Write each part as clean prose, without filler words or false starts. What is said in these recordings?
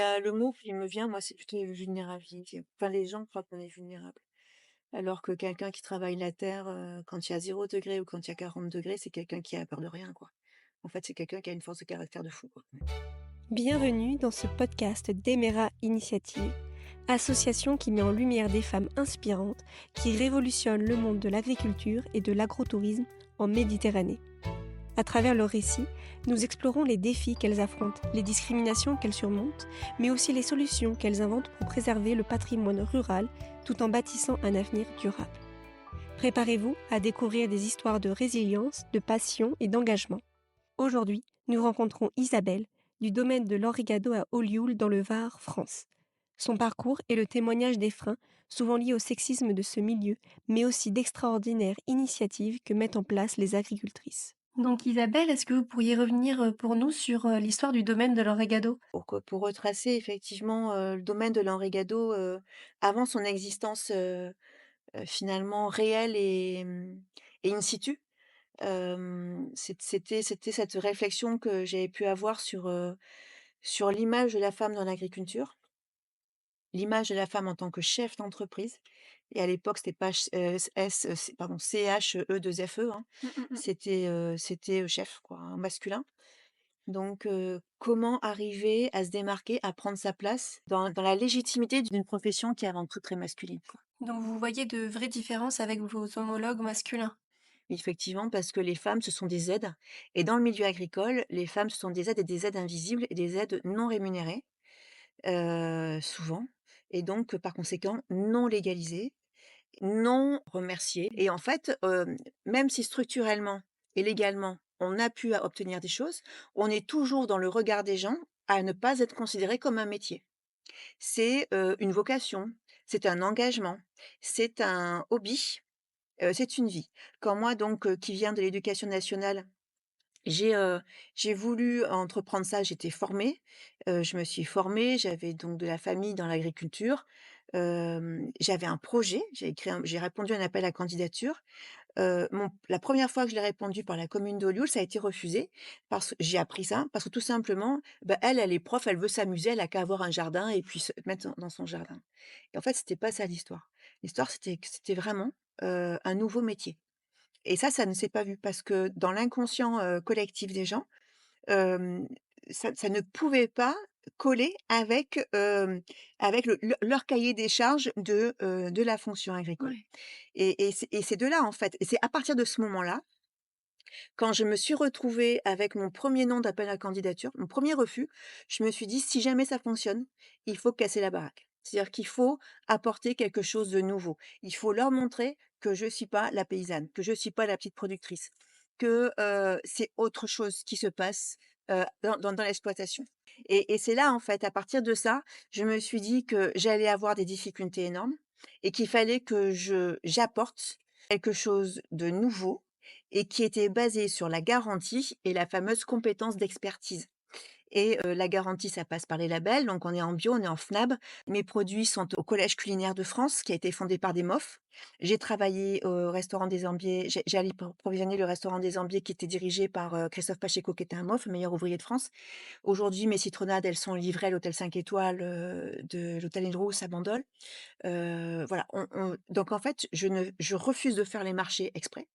Le mot qui me vient, moi, c'est plutôt vulnérabilité. Enfin, les gens croient qu'on est vulnérable. Alors que quelqu'un qui travaille la terre, quand il y a 0 degré ou quand il y a 40 degrés, c'est quelqu'un qui a peur de rien, quoi. En fait, c'est quelqu'un qui a une force de caractère de fou, quoi. Bienvenue dans ce podcast d'Emera Initiative, association qui met en lumière des femmes inspirantes qui révolutionnent le monde de l'agriculture et de l'agrotourisme en Méditerranée. À travers leurs récits, nous explorons les défis qu'elles affrontent, les discriminations qu'elles surmontent, mais aussi les solutions qu'elles inventent pour préserver le patrimoine rural tout en bâtissant un avenir durable. Préparez-vous à découvrir des histoires de résilience, de passion et d'engagement. Aujourd'hui, nous rencontrons Isabelle, du domaine de l'Enrigado à Olioul dans le Var, France. Son parcours est le témoignage des freins, souvent liés au sexisme de ce milieu, mais aussi d'extraordinaires initiatives que mettent en place les agricultrices. Donc Isabelle, est-ce que vous pourriez revenir pour nous sur l'histoire du domaine de l'Enrigado? Pour retracer effectivement, le domaine de l'Enrigado, avant son existence, finalement réelle et in situ, c'était cette réflexion que j'avais pu avoir sur l'image de la femme dans l'agriculture. L'image de la femme en tant que chef d'entreprise et à l'époque, c'était pas ch S c pardon, CHE2FE, hein. C'était, chef quoi, un masculin. Donc comment arriver à se démarquer, à prendre sa place dans la légitimité d'une profession qui est avant tout très masculine, quoi. Donc vous voyez de vraies différences avec vos homologues masculins. Effectivement, parce que les femmes, ce sont des aides et dans le milieu agricole, les femmes, ce sont des aides et des aides invisibles et des aides non rémunérées, souvent et donc par conséquent non légalisées. Non remercié et en fait, même si structurellement et légalement, on a pu a obtenir des choses, on est toujours dans le regard des gens à ne pas être considéré comme un métier. C'est, une vocation, c'est un engagement, c'est un hobby, c'est une vie. Quand moi donc, qui viens de l'éducation nationale, j'ai, heu, j'ai voulu entreprendre ça, j'étais formée, je me suis formée, j'avais donc de la famille dans l'agriculture, j'avais un projet, j'ai répondu à un appel à candidature. Mon La première fois que je l'ai répondu par la commune d'Olioul, ça a été refusé parce que j'ai appris ça, parce que tout simplement, bah, elle est prof, elle veut s'amuser, elle a qu'à avoir un jardin et puis se mettre dans son jardin et en fait, c'était pas ça l'histoire. L'histoire, c'était que c'était vraiment, un nouveau métier et ça ne s'est pas vu parce que dans l'inconscient, collectif des gens, hem, ça ne pouvait pas coller avec leur cahier des charges de la fonction agricole Ouais. et c'est de là, en fait et c'est à partir de ce moment-là, quand je me suis retrouvée avec mon premier nom d'appel à candidature, mon premier refus, je me suis dit: «Si jamais ça fonctionne, il faut casser la baraque». C'est-à-dire qu'il faut apporter quelque chose de nouveau. Il faut leur montrer que je suis pas la paysanne, que je suis pas la petite productrice, que, c'est autre chose qui se passe, dans l'exploitation et c'est là, en fait, à partir de ça, je me suis dit que j'allais avoir des difficultés énormes et qu'il fallait que j'apporte quelque chose de nouveau et qui était basé sur la garantie et la fameuse compétence d'expertise et la garantie, ça passe par les labels, donc on est en bio, on est en FNAB. Mes produits sont au Collège culinaire de France qui a été fondé par des MOF. J'ai travaillé au restaurant des Ambiers, j'ai provisionné le restaurant des Ambiers qui était dirigé par, Christophe Pacheco qui était un MOF, meilleur ouvrier de France. Aujourd'hui, mes citronnades, elles sont livrées à l'hôtel 5 étoiles, de l'hôtel Île-Rousse à Bandol. Voilà, on donc en fait, je refuse de faire les marchés exprès,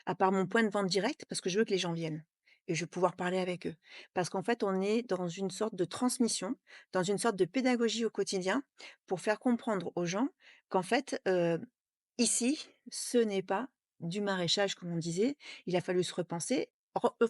à part mon point de vente direct, parce que je veux que les gens viennent et je veux pouvoir parler avec eux. Parce qu'en fait, on est dans une sorte de transmission, dans une sorte de pédagogie au quotidien pour faire comprendre aux gens qu'en fait, ici, ce n'est pas du maraîchage comme on disait. Il a fallu se repenser.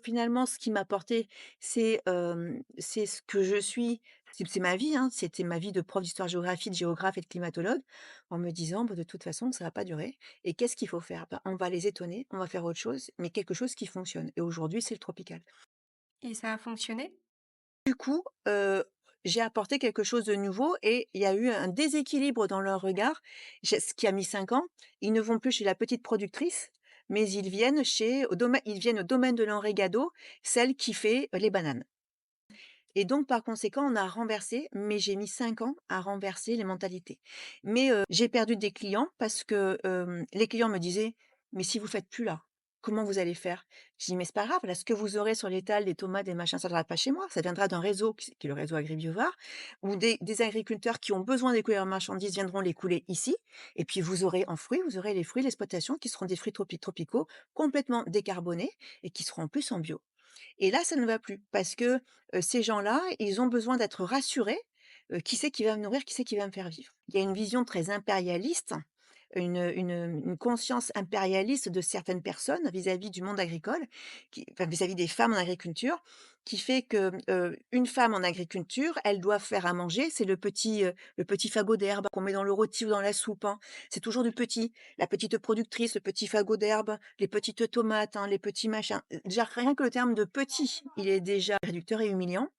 Finalement, ce qui m'a porté, c'est ce que je suis, c'est ma vie, hein. C'était ma vie de prof d'histoire-géographie, de géographe et de climatologue, en me disant: «Bah, de toute façon, ça va pas durer et qu'est-ce qu'il faut faire? Bah, on va les étonner, on va faire autre chose, mais quelque chose qui fonctionne» et aujourd'hui, c'est le tropical. Et ça a fonctionné? Du coup, j'ai apporté quelque chose de nouveau et il y a eu un déséquilibre dans leur regard, ce qui a mis 5 ans. Ils ne vont plus chez la petite productrice, mais ils viennent au domaine de l'Enrigado, celle qui fait les bananes et donc par conséquent, on a renversé, mais j'ai mis 5 ans à renverser les mentalités. Mais j'ai perdu des clients parce que, les clients me disaient: «Mais si vous faites plus là, comment vous allez faire?» Je dis: «Mais c'est pas grave, là, ce que vous aurez sur l'étal, des tomates, des machins, ça viendra pas chez moi, ça viendra d'un réseau qui est le réseau Agribiovare, où des agriculteurs qui ont besoin d'écouler leurs marchandises viendront les couler ici et puis vous aurez en fruits, vous aurez les fruits de l'exploitation qui seront des fruits tropicaux, complètement décarbonés et qui seront en plus en bio». Et là, ça ne va plus parce que, ces gens-là, ils ont besoin d'être rassurés, qui c'est qui va me nourrir? Qui c'est qui va me faire vivre? Il y a une vision très impérialiste, une conscience impérialiste de certaines personnes vis-à-vis du monde agricole, vis-à-vis des femmes en agriculture, qui fait que, une femme en agriculture, elle doit faire à manger, c'est le petit fagot d'herbe qu'on met dans le rôti ou dans la soupe, hein. C'est toujours du petit. La petite productrice, le petit fagot d'herbe, les petites tomates, hein, les petits machins. Déjà rien que le terme de petit, il est déjà réducteur et humiliant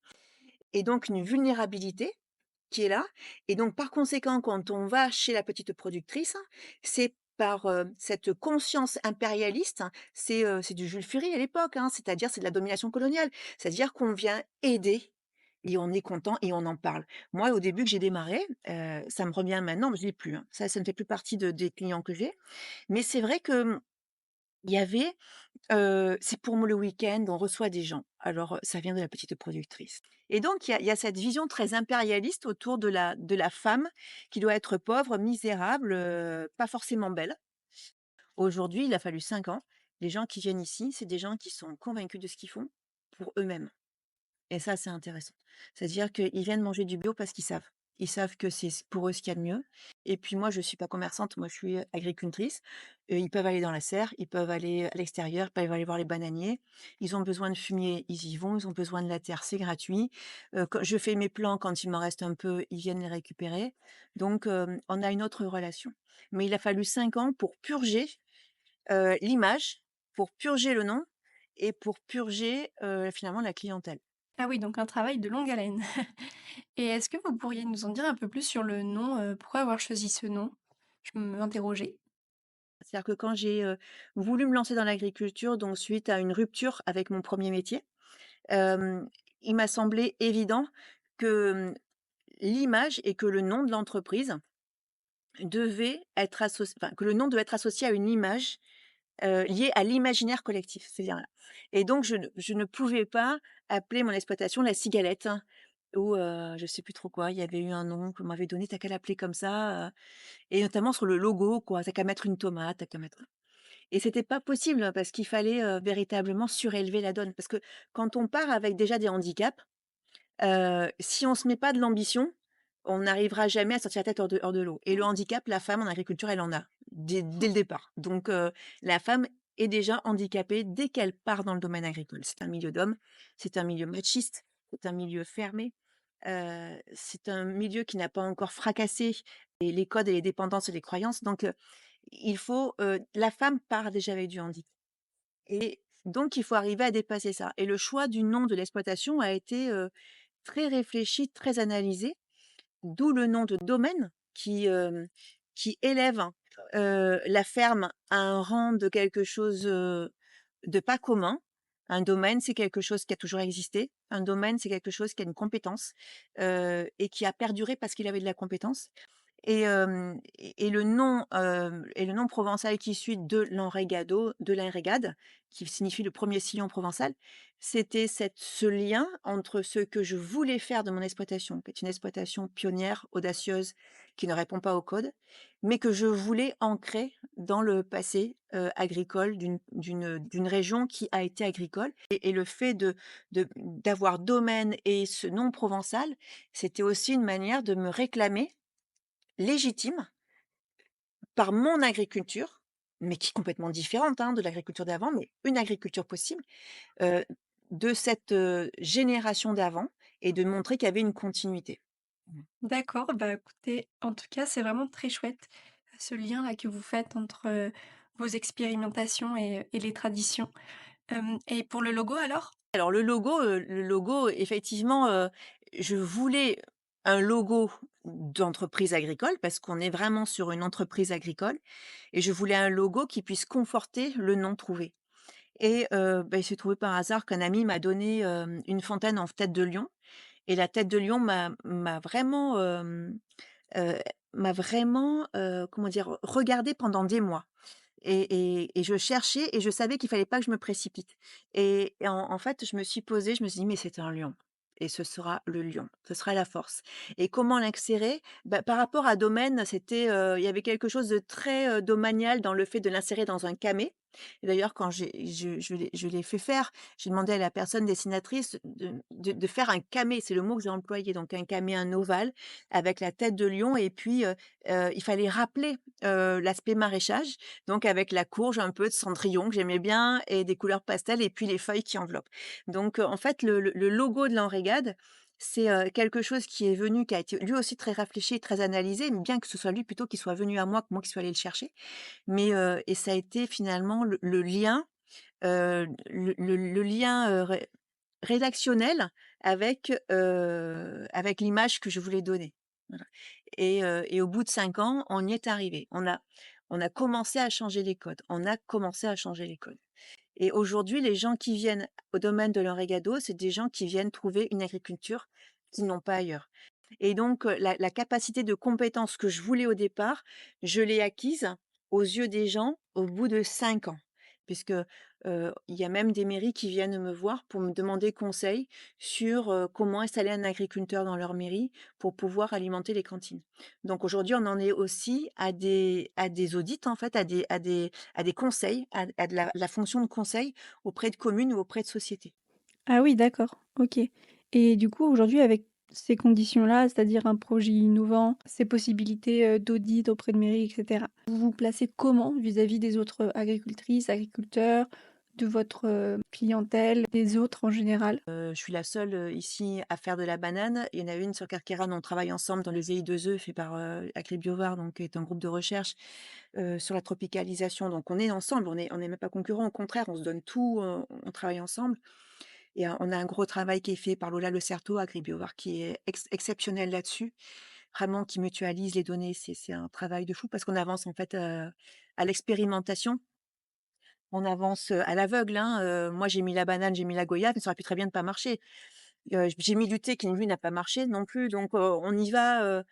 et donc une vulnérabilité qui est là et donc par conséquent, quand on va chez la petite productrice, c'est par, cette conscience impérialiste, c'est du Jules Ferry à l'époque, hein, c'est-à-dire c'est de la domination coloniale. C'est-à-dire qu'on vient aider et on est content et on en parle. Moi, au début que j'ai démarré, ça me revient maintenant, mais je l'ai plus, hein. Ça ne fait plus partie des clients que j'ai. Mais c'est vrai que, il y avait, c'est pour le week-end, on reçoit des gens. Alors, ça vient de la petite productrice et donc il y a cette vision très impérialiste autour de la femme qui doit être pauvre, misérable, pas forcément belle. Aujourd'hui, il a fallu 5 ans. Les gens qui viennent ici, c'est des gens qui sont convaincus de ce qu'ils font pour eux-mêmes. Et ça, c'est intéressant. C'est-à-dire qu'ils viennent manger du bio parce qu'ils savent. Ils savent que c'est pour eux ce qu'il y a de mieux. Et puis moi, je suis pas commerçante, moi je suis agricultrice. Ils peuvent aller dans la serre, ils peuvent aller à l'extérieur, ils peuvent aller voir les bananiers. Ils ont besoin de fumier, ils y vont. Ils ont besoin de la terre, c'est gratuit. Quand je fais mes plants, quand il m'en reste un peu, ils viennent les récupérer. Donc, on a une autre relation. Mais il a fallu 5 ans pour purger l'image, pour purger le nom et pour purger finalement la clientèle. Ah oui, donc un travail de longue haleine. Et est-ce que vous pourriez nous en dire un peu plus sur le nom, pourquoi avoir choisi ce nom? Je m'interrogeais. C'est-à-dire que quand j'ai, voulu me lancer dans l'agriculture, donc suite à une rupture avec mon premier métier, hem, il m'a semblé évident que, l'image et que le nom de l'entreprise devait être associ enfin, que le nom devait être associé à une image, liée à l'imaginaire collectif, c'est bien là et donc je ne pouvais pas appeler mon exploitation la Cigalette hein, ou je sais plus trop quoi. Il y avait eu un nom qu'on m'avait donné: «Tu as qu'à l'appeler comme ça», et notamment sur le logo quoi. «Tu as qu'à mettre une tomate, tu as qu'à mettre». Et c'était pas possible hein, parce qu'il fallait, véritablement surélever la donne. Parce que quand on part avec déjà des handicaps, si on se met pas de l'ambition, on n'arrivera jamais à sortir la tête hors de l'eau. Et le handicap, la femme en agriculture, elle en a, dès le départ. Donc la femme est déjà handicapée dès qu'elle part dans le domaine agricole. C'est un milieu d'hommes, c'est un milieu machiste, c'est un milieu fermé, c'est un milieu qui n'a pas encore fracassé les codes et les dépendances et les croyances. Donc il faut, la femme part déjà avec du handicap et donc il faut arriver à dépasser ça et le choix du nom de l'exploitation a été, très réfléchi, très analysé, d'où le nom de domaine qui élève, la ferme à un rang de quelque chose, de pas commun. Un domaine, c'est quelque chose qui a toujours existé. Un domaine, c'est quelque chose qui a une compétence, et qui a perduré parce qu'il avait de la compétence. Et le nom provençal qui suit de l'enraigado, de l'enraigade, qui signifie le premier sillon provençal, c'était ce lien entre ce que je voulais faire de mon exploitation, qui est une exploitation pionnière, audacieuse, qui ne répond pas au code, mais que je voulais ancrer dans le passé, agricole d'une région qui a été agricole et le fait d'avoir domaine et ce nom provençal, c'était aussi une manière de me réclamer légitime par mon agriculture, mais qui est complètement différente, hein, de l'agriculture d'avant, mais une agriculture possible, heu, de cette, génération d'avant et de montrer qu'il y avait une continuité. Mmh. D'accord, bah, écoutez, en tout cas, c'est vraiment très chouette, ce lien-là que vous faites entre, vos expérimentations et les traditions. Et pour le logo alors? Alors le logo effectivement, je voulais un logo d'entreprise agricole parce qu'on est vraiment sur une entreprise agricole et je voulais un logo qui puisse conforter le nom trouvé. Et il s'est trouvé par hasard qu'un ami m'a donné, une fontaine en tête de lion et la tête de lion m'a vraiment, heu, comment dire? Regardée pendant des mois. et je cherchais et je savais qu'il fallait pas que je me précipite et en fait, je me suis posée, je me suis dit: «Mais c'est un lion et ce sera le lion, ce sera la force» et comment l'insérer? Bah, par rapport à domaine, c'était, il y avait quelque chose de très, domanial dans le fait de l'insérer dans un camé et d'ailleurs quand je l'ai fait faire, j'ai demandé à la personne dessinatrice de faire un camé, c'est le mot que j'ai employé, donc un camé, un ovale avec la tête de lion et puis, il fallait rappeler, l'aspect maraîchage, donc avec la courge, un peu de cendrillon que j'aimais bien et des couleurs pastel et puis les feuilles qui enveloppent. Donc, en fait, le logo de l'Henri-Gade, c'est, quelque chose qui est venu, qui a été lui aussi très réfléchi, très analysé, mais bien que ce soit lui plutôt qui soit venu à moi, que moi qui suis allée le chercher. Mais, et ça a été finalement le lien, le lien, rédactionnel avec l'image que je voulais donner. Voilà et au bout de 5 ans, on y est arrivé. On a commencé à changer les codes. On a commencé à changer les codes et aujourd'hui, les gens qui viennent au domaine de l'Enrigado, c'est des gens qui viennent trouver une agriculture qu'ils n'ont pas ailleurs et donc la capacité de compétence que je voulais au départ, je l'ai acquise aux yeux des gens au bout de 5 ans. Puisque, il y a même des mairies qui viennent me voir pour me demander conseil sur, comment installer un agriculteur dans leur mairie pour pouvoir alimenter les cantines. Donc aujourd'hui, on en est aussi à des audits en fait, à des conseils, à de la fonction de conseil auprès de communes ou auprès de sociétés. Ah oui, d'accord, OK. Et du coup, aujourd'hui, avec ces conditions-là, c'est-à-dire un projet innovant, ces possibilités, d'audit auprès de mairies et cetera, vous vous placez comment vis-à-vis des autres agricultrices, agriculteurs, de votre, clientèle, des autres en général? Je suis la seule, ici à faire de la banane. Il y en a une sur Carqueiranne, on travaille ensemble dans le VI2E fait par, Agribiovar, donc qui est un groupe de recherche, sur la tropicalisation. Donc on est ensemble, on est même pas concurrents, au contraire, on se donne tout, on travaille ensemble et on a un gros travail qui est fait par Lola Le Certeau, Agribiovar, qui est exceptionnel là-dessus. Vraiment qui mutualise les données, c'est un travail de fou parce qu'on avance en fait, à l'expérimentation. On avance, à l'aveugle, hein, moi j'ai mis la banane, j'ai mis la goyave, mais ça aurait pu très bien ne pas marcher. J'ai mis du thé qui lui n'a pas marché non plus, donc on y va,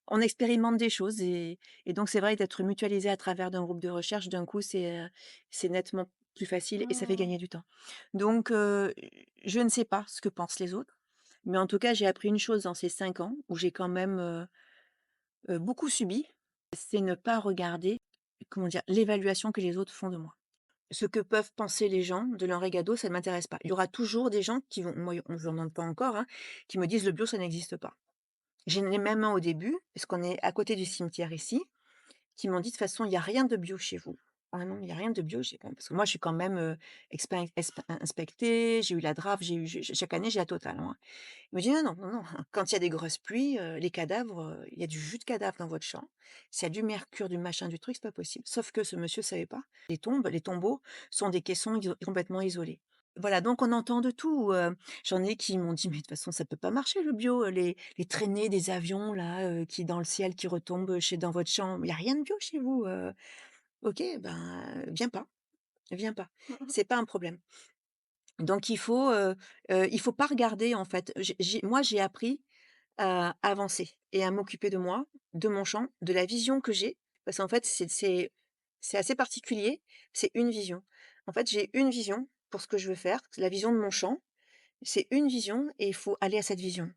on expérimente des choses et donc c'est vrai d'être mutualisé à travers d'un groupe de recherche, d'un coup, c'est nettement plus facile et ça fait gagner du temps. Donc je ne sais pas ce que pensent les autres, mais en tout cas, j'ai appris une chose dans ces 5 ans où j'ai quand même, beaucoup subi, c'est ne pas regarder, comment dire? L'évaluation que les autres font de moi. Ce que peuvent penser les gens de l'Enrigado, ça ne m'intéresse pas. Il y aura toujours des gens qui vont moi, j'en demande pas encore, hein, qui me disent: «Le bio, ça n'existe pas». J'en ai même un au début, parce qu'on est à côté du cimetière ici, qui m'ont dit: «De toute façon, il y a rien de bio chez vous». «Ah non, il y a rien de bio?» J'ai bon, parce que moi, je suis quand même, inspectée, j'ai eu la DRAF, j'ai eu chaque année, j'ai la totale, moi. Il me dit: «Non, non, non, non, quand il y a des grosses pluies, les cadavres, il y a du jus de cadavre dans votre champ. S'il y a du mercure, du machin, du truc, c'est pas possible». Sauf que ce monsieur savait pas. Les tombeaux sont des caissons complètement isolés. Voilà, donc on entend de tout, j'en ai qui m'ont dit: «Mais de toute façon, ça peut pas marcher le bio, les traînées des avions là, qui dans le ciel, qui retombent, chez dans votre champ. Il y a rien de bio chez vous, OK, ben, viens pas. C'est pas un problème». Donc il faut pas regarder en fait. J'ai appris à avancer et à m'occuper de moi, de mon champ, de la vision que j'ai. Parce qu'en fait, c'est assez particulier, c'est une vision. En fait, j'ai une vision pour ce que je veux faire, c'est la vision de mon champ. C'est une vision et il faut aller à cette vision.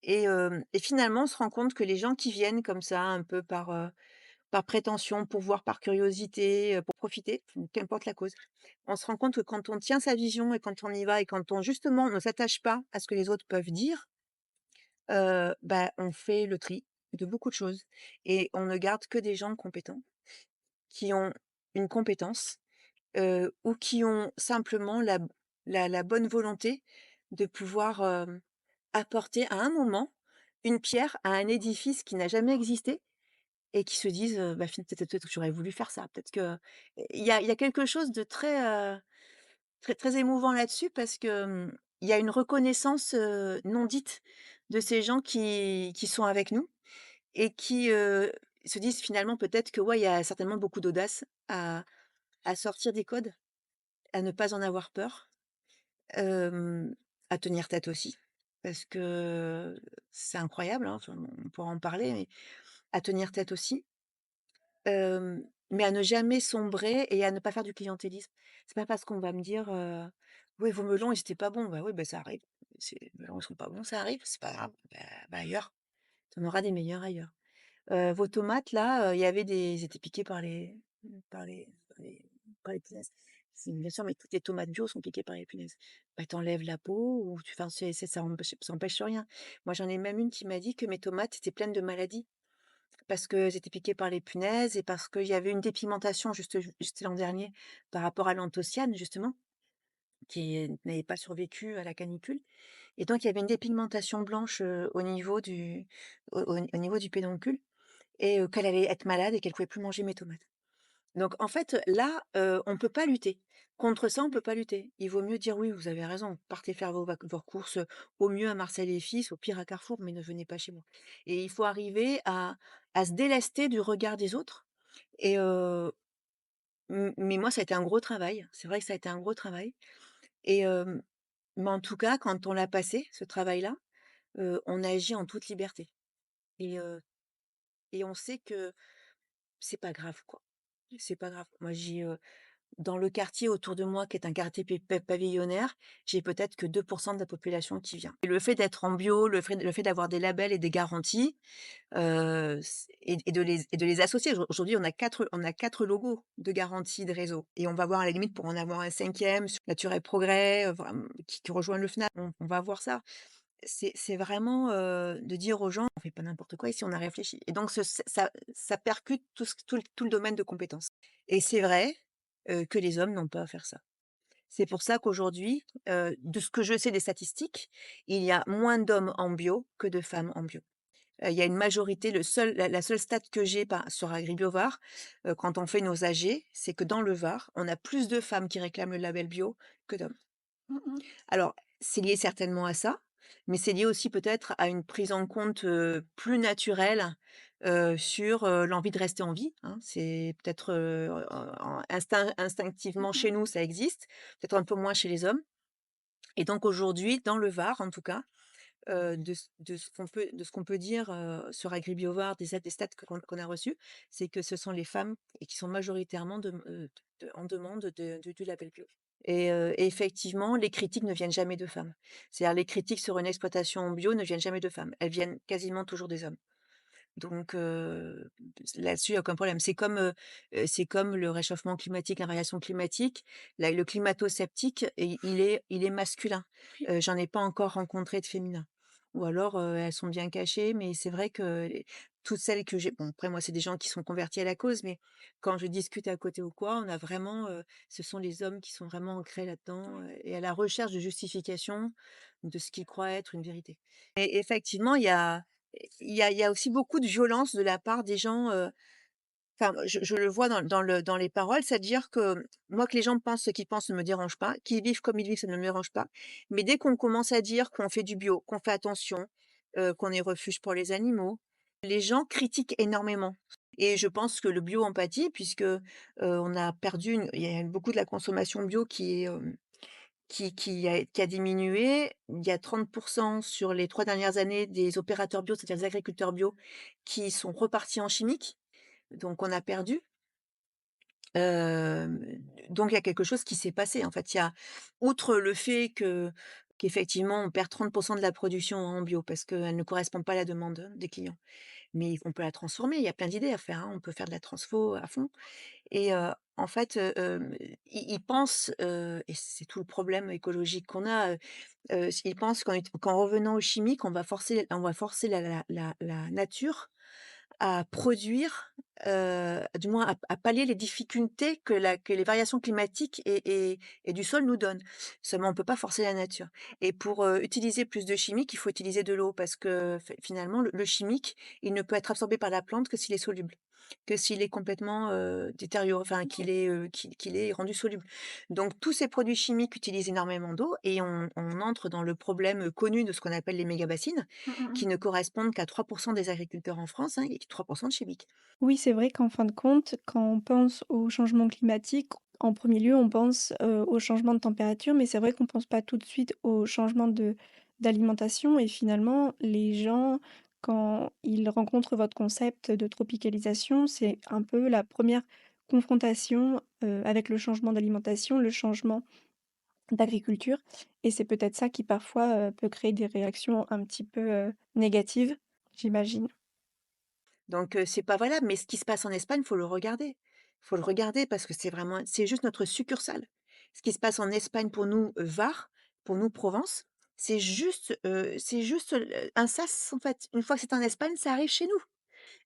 Et finalement, on se rend compte que les gens qui viennent comme ça, un peu par prétention, pour voir, par curiosité, pour profiter, qu'importe la cause. On se rend compte que quand on tient sa vision et quand on y va et quand on justement ne s'attache pas à ce que les autres peuvent dire, bah, on fait le tri de beaucoup de choses et on ne garde que des gens compétents, qui ont une compétence, ou qui ont simplement la bonne volonté de pouvoir, apporter à un moment une pierre à un édifice qui n'a jamais existé et qui se disent, «Bah, peut-être que j'aurais voulu faire ça». Peut-être que il y a quelque chose de très, très très émouvant là-dessus parce que, il y a une reconnaissance, non dite de ces gens qui sont avec nous et qui, se disent finalement peut-être que, ouais, il y a certainement beaucoup d'audace à sortir des codes, à ne pas en avoir peur, hem, à tenir tête aussi. Parce que c'est incroyable, hein, enfin, on pourra en parler, mais à tenir tête aussi. Hem, mais à ne jamais sombrer et à ne pas faire du clientélisme. C'est pas parce qu'on va me dire, «Ouais, vos melons, ils étaient pas bons». Bah, oui, bah, ça arrive. C'est les melons, ils sont pas bons, ça arrive, c'est pas grave. Bah, ailleurs. Tu en auras des meilleurs ailleurs. Vos tomates là, il y avait des ils étaient piqués par les punaises. C'est bien sûr, mais toutes les tomates bio sont piquées par les punaises. Bah, tu enlèves la peau ou tu enfin, ça empêche rien. Moi, j'en ai même une qui m'a dit que mes tomates étaient pleines de maladies parce qu'elles étaient piquées par les punaises et parce qu'il y avait une dépigmentation juste l'an dernier par rapport à l'anthocyanes justement, qui n'avait pas survécu à la canicule et donc il y avait une dépigmentation blanche, au niveau du pédoncule et qu'elle allait être malade et qu'elle pouvait plus manger mes tomates. Donc en fait, là, on peut pas lutter. Contre ça, on peut pas lutter. Il vaut mieux dire: «Oui, vous avez raison, partez faire vos courses, au mieux à Marcel et Fils, au pire à Carrefour, mais ne venez pas chez moi» et il faut arriver à se délester du regard des autres et mais moi, ça a été un gros travail. C'est vrai que ça a été un gros travail et mais en tout cas, quand on l'a passé, ce travail-là, on agit en toute liberté et heu et on sait que c'est pas grave, quoi. C'est pas grave. Moi, dans le quartier autour de moi, qui est un quartier pavillonnaire, j'ai peut-être que 2 de la population qui vient. Et le fait d'être en bio, le fait d'avoir des labels et des garanties, c et de les associer. Aujourd'hui, on a quatre logos de garantie de réseau et on va voir à la limite pour en avoir un cinquième sur Nature et Progrès, vraim qui rejoint le FNAC. On va voir ça. C'est vraiment, de dire aux gens: «On fait pas n'importe quoi ici, on a réfléchi» et donc ça percute tout le domaine de compétences et c'est vrai, que les hommes n'ont pas à faire ça. C'est pour ça qu'aujourd'hui, de ce que je sais des statistiques, il y a moins d'hommes en bio que de femmes en bio. Il y a une majorité, la seule stat que j'ai sur Agribiovar, quand on fait nos AG, c'est que dans le Var, on a plus de femmes qui réclament le label bio que d'hommes. Mmh mh. Alors, c'est lié certainement à ça, mais c'est lié aussi peut-être à une prise en compte, plus naturelle, sur, l'envie de rester en vie, hein. C'est peut-être, instinctivement Mmh. chez nous, ça existe, peut-être un peu moins chez les hommes et donc aujourd'hui, dans le Var en tout cas, de ce qu'on peut dire, sur Agribiovar, des stats qu'on a reçues, c'est que ce sont les femmes et qui sont majoritairement en demande du label bio. Et effectivement, les critiques ne viennent jamais de femmes. C'est-à-dire les critiques sur une exploitation bio ne viennent jamais de femmes. Elles viennent quasiment toujours des hommes. Donc là-dessus, il y a aucun problème. C'est comme le réchauffement climatique, la variation climatique. Le climato-sceptique, il est masculin. Oui. J'en ai pas encore rencontré de féminin. Ou alors, elles sont bien cachées, mais c'est vrai que toutes celles que j'ai bon, après moi, c'est des gens qui sont convertis à la cause, mais quand je discute à côté ou quoi, on a vraiment, ce sont les hommes qui sont vraiment ancrés là-dedans, Oui. et à la recherche de justification de ce qu'ils croient être une vérité. Et effectivement, il y a aussi beaucoup de violence de la part des gens, enfin, je le vois dans les paroles, c'est-à-dire que moi, que les gens pensent ce qu'ils pensent ne me dérange pas, qu'ils vivent comme ils vivent, ça ne me dérange pas. Mais dès qu'on commence à dire qu'on fait du bio, qu'on fait attention, qu'on est refuge pour les animaux, les gens critiquent énormément. Et je pense que le bio en pâtit puisque, on a perdu il y a beaucoup de la consommation bio qui a diminué. Il y a 30 sur les 3 dernières années des opérateurs bio, c'est-à-dire des agriculteurs bio, qui sont repartis en chimique, donc on a perdu. Hem, donc il y a quelque chose qui s'est passé. En fait, outre le fait qu'effectivement on perd 30 de la production en bio parce qu'elle ne correspond pas à la demande des clients. Mais on peut la transformer, il y a plein d'idées à faire, hein. On peut faire de la transfo à fond et en fait, ils pensent, et c'est tout le problème écologique qu'on a, ils pensent qu'en revenant aux chimiques, on va forcer la nature à produire, du moins à pallier les difficultés que les variations climatiques et du sol nous donnent. Seulement on peut pas forcer la nature et pour, utiliser plus de chimiques, il faut utiliser de l'eau parce que finalement le chimique, il ne peut être absorbé par la plante que s'il est soluble, que s'il est complètement, détérioré, enfin qu'il est rendu soluble. Donc tous ces produits chimiques utilisent énormément d'eau et on entre dans le problème, connu de ce qu'on appelle les méga-bassines, Mmh mh, mmh. qui ne correspondent qu'à 3 des agriculteurs en France, hein, et 3 de chimiques. Oui, c'est vrai qu'en fin de compte, quand on pense au changement climatique, en premier lieu, on pense, au changement de température, mais c'est vrai qu'on pense pas tout de suite au changement de d'alimentation et finalement, les gens, quand ils rencontrent votre concept de tropicalisation, c'est un peu la première confrontation, avec le changement d'alimentation, le changement d'agriculture et c'est peut-être ça qui parfois, peut créer des réactions un petit peu, négatives, j'imagine. Donc c'est pas valable, mais ce qui se passe en Espagne, faut le regarder. Faut le regarder parce que c'est juste notre succursale. Ce qui se passe en Espagne pour nous, Var, pour nous Provence, c'est juste, un sas en fait. Une fois que c'est en Espagne, ça arrive chez nous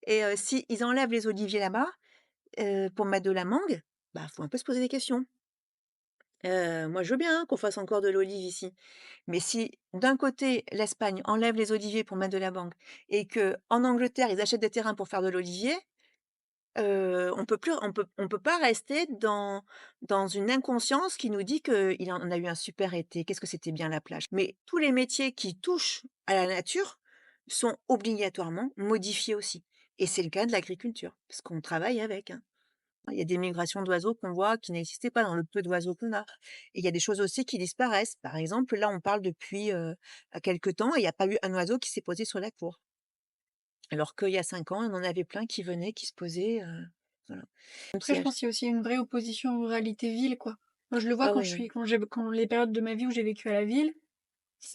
et si ils enlèvent les oliviers là-bas, pour mettre de la mangue, bah, faut un peu se poser des questions. Moi je veux bien, hein, qu'on fasse encore de l'olive ici, mais si d'un côté l'Espagne enlève les oliviers pour mettre de la mangue et que en Angleterre, ils achètent des terrains pour faire de l'olivier, on peut pas rester dans une inconscience qui nous dit qu'il en on a eu un super été, qu'est-ce que c'était bien la plage. Mais tous les métiers qui touchent à la nature sont obligatoirement modifiés aussi et c'est le cas de l'agriculture, parce qu'on travaille avec, hein. Il y a des migrations d'oiseaux qu'on voit qui n'existaient pas dans le peu d'oiseaux qu'on a et il y a des choses aussi qui disparaissent. Par exemple, là, on parle depuis, quelque temps et il y a pas eu un oiseau qui s'est posé sur la cour. Alors qu'il y a 5 ans, on en avait plein qui venaient, qui se posaient, voilà. Même Après si je pense qu'il y a aussi une vraie opposition ruralité-ville, quoi. Moi je le vois ah oui, oui. quand les périodes de ma vie où j'ai vécu à la ville,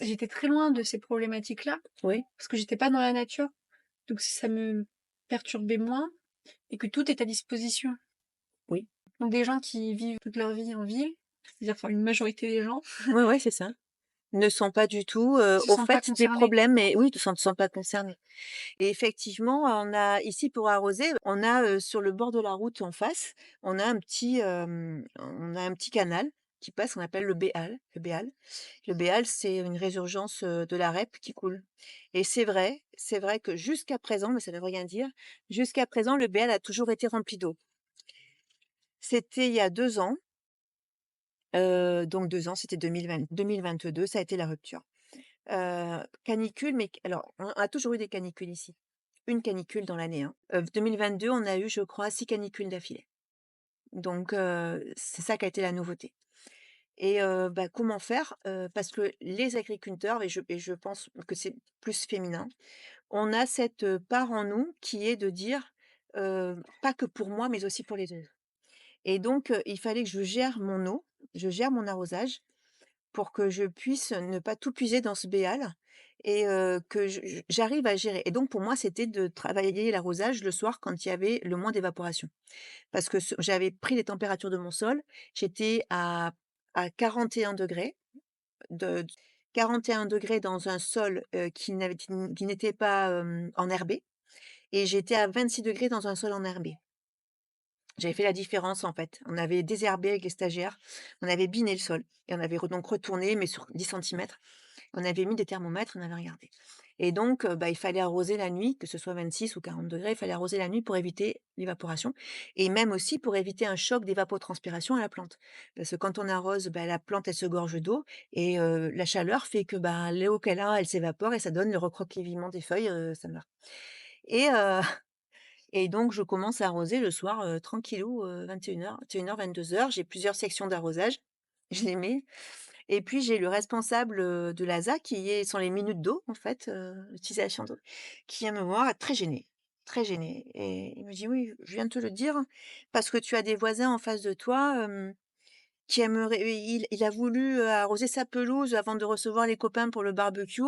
j'étais très loin de ces problématiques-là, Oui, parce que j'étais pas dans la nature, donc ça me perturbait moins et que tout est à disposition. oui. Donc des gens qui vivent toute leur vie en ville, c'est-à-dire enfin une majorité des gens, Ouais, ouais, c'est ça. Ne sont pas du tout, se au sentent pas fait des concernés. problèmes et oui, ne sont pas concernés et effectivement, on a ici pour arroser, on a, sur le bord de la route en face, on a un petit canal qui passe, qu'on appelle le Béal. Le Béal, c'est une résurgence, de la REP qui coule et c'est vrai que jusqu'à présent, mais ça ne veut rien dire, jusqu'à présent, le Béal a toujours été rempli d'eau. C'était il y a 2 ans, donc 2 ans, c'était 2022, ça a été la rupture. Canicule, mais alors, on a toujours eu des canicules ici. Une canicule dans l'année, hein. 2022, on a eu, je crois, 6 canicules d'affilée. Donc c'est ça qui a été la nouveauté et bah, comment faire? Parce que les agriculteurs et je pense que c'est plus féminin, on a cette, part en nous qui est de dire, pas que pour moi, mais aussi pour les autres et donc il fallait que je gère mon eau, je gère mon arrosage pour que je puisse ne pas tout puiser dans ce béal et que j'arrive à gérer et donc pour moi, c'était de travailler l'arrosage le soir quand il y avait le moins d'évaporation. Parce que j'avais pris les températures de mon sol, j'étais à 41 degrés de 41 degrés dans un sol, qui n'était pas, enherbé et j'étais à 26 degrés dans un sol enherbé. J'avais fait la différence, en fait. On avait désherbé avec les stagiaires, on avait biné le sol et on avait donc retourné, mais sur 10 centimètres. On avait mis des thermomètres, on avait regardé et donc bah, il fallait arroser la nuit, que ce soit 26 ou 40 degrés, il fallait arroser la nuit pour éviter l'évaporation et même aussi pour éviter un choc d'évapotranspiration à la plante. Parce que quand on arrose, bah, la plante, elle se gorge d'eau et la chaleur fait que, bah, l'eau qu'elle a, elle s'évapore et ça donne le recroquevillement des feuilles, ça meurt et et donc je commence à arroser le soir, tranquillou, 21:00-22:00. J'ai plusieurs sections d'arrosage, je les mets et puis j'ai le responsable, de l'ASA sont les minutes d'eau en fait, l'utilisation d'eau, qui vient me voir très gêné et il me dit: «Oui, je viens de te le dire, parce que tu as des voisins en face de toi, qui aimeraient il a voulu, arroser sa pelouse avant de recevoir les copains pour le barbecue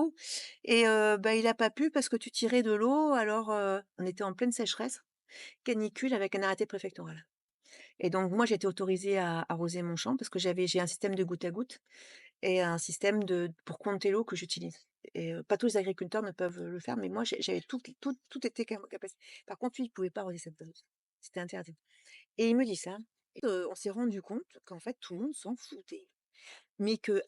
et bah, il a pas pu parce que tu tirais de l'eau alors, on était en pleine sécheresse, canicule avec un arrêté préfectoral et donc moi j'étais autorisée à arroser mon champ parce que j'ai un système de goutte à goutte et un système pour compter l'eau que j'utilise et pas tous les agriculteurs ne peuvent le faire, mais moi j'avais tout était capacité. Par contre, lui, il pouvait pas arroser cette pelouse. C'était interdit et il me dit ça et on s'est rendu compte qu'en fait tout le monde s'en foutait, mais que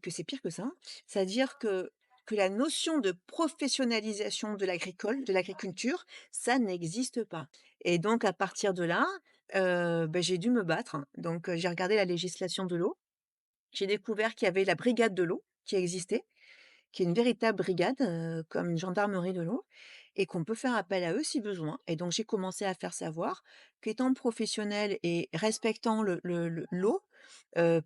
c'est pire que ça, c'est-à-dire que la notion de professionnalisation de l'agriculture, ça n'existe pas et donc à partir de là, j'ai dû me battre. Donc j'ai regardé la législation de l'eau. J'ai découvert qu'il y avait la brigade de l'eau qui existait, qui est une véritable brigade, comme une gendarmerie de l'eau et qu'on peut faire appel à eux si besoin et donc j'ai commencé à faire savoir qu'étant professionnelle et respectant l'eau,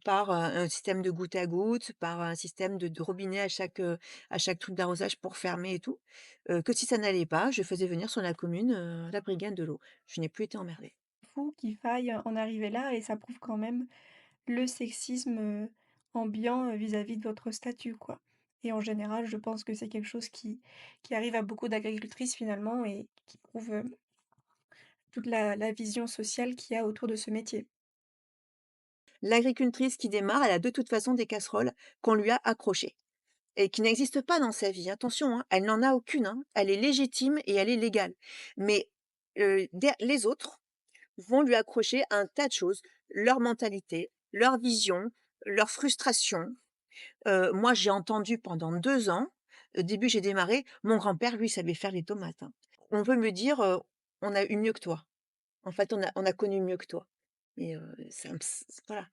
par, un système de goutte à goutte, par un système de robinet à chaque truc d'arrosage pour fermer et tout, que si ça n'allait pas, je faisais venir sur la commune, la brigade de l'eau. Je n'ai plus été emmerdée. fou qu'il faille en arriver là et ça prouve quand même le sexisme, ambiant, vis-à-vis de votre statut, quoi. Et en général, je pense que c'est quelque chose qui arrive à beaucoup d'agricultrices finalement et qui prouve, toute la vision sociale qu'il y a autour de ce métier. L'agricultrice qui démarre, elle a de toute façon des casseroles qu'on lui a accrochées et qui n'existent pas dans sa vie. Attention, hein, elle n'en a aucune, hein. Elle est légitime et elle est légale. Mais, les autres vont lui accrocher un tas de choses, leur mentalité, leur vision, leur frustration. Moi, j'ai entendu pendant 2 ans, au début, j'ai démarré, mon grand-père, lui, savait faire les tomates, hein. On veut me dire, «On a eu mieux que toi». En fait, on a connu mieux que toi. Et ça me s voilà.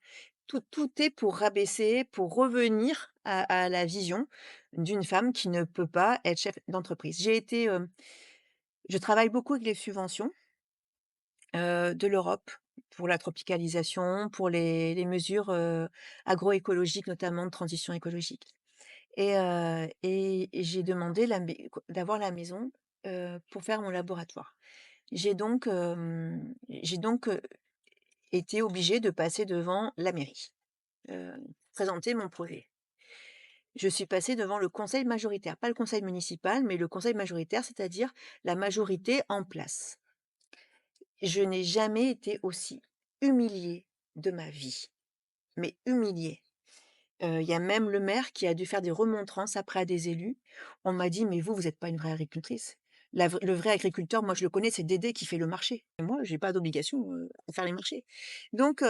Tout est pour rabaisser, pour revenir à la vision d'une femme qui ne peut pas être chef d'entreprise. Je travaille beaucoup avec les subventions, de l'Europe pour la tropicalisation, pour les mesures, agroécologiques, notamment de transition écologique. Et j'ai demandé d'avoir la maison, pour faire mon laboratoire. J'ai donc été obligée de passer devant la mairie, heu, présenter mon projet. Je suis passée devant le conseil majoritaire, pas le conseil municipal, mais le conseil majoritaire, c'est-à-dire la majorité en place. Je n'ai jamais été aussi humiliée de ma vie, mais humiliée. Il y a même le maire qui a dû faire des remontrances après à des élus. On m'a dit: «Mais vous, vous êtes pas une vraie agricultrice. Le vrai agriculteur, moi je le connais, c'est Dédé qui fait le marché. Et moi, j'ai pas d'obligation, à faire les marchés». Donc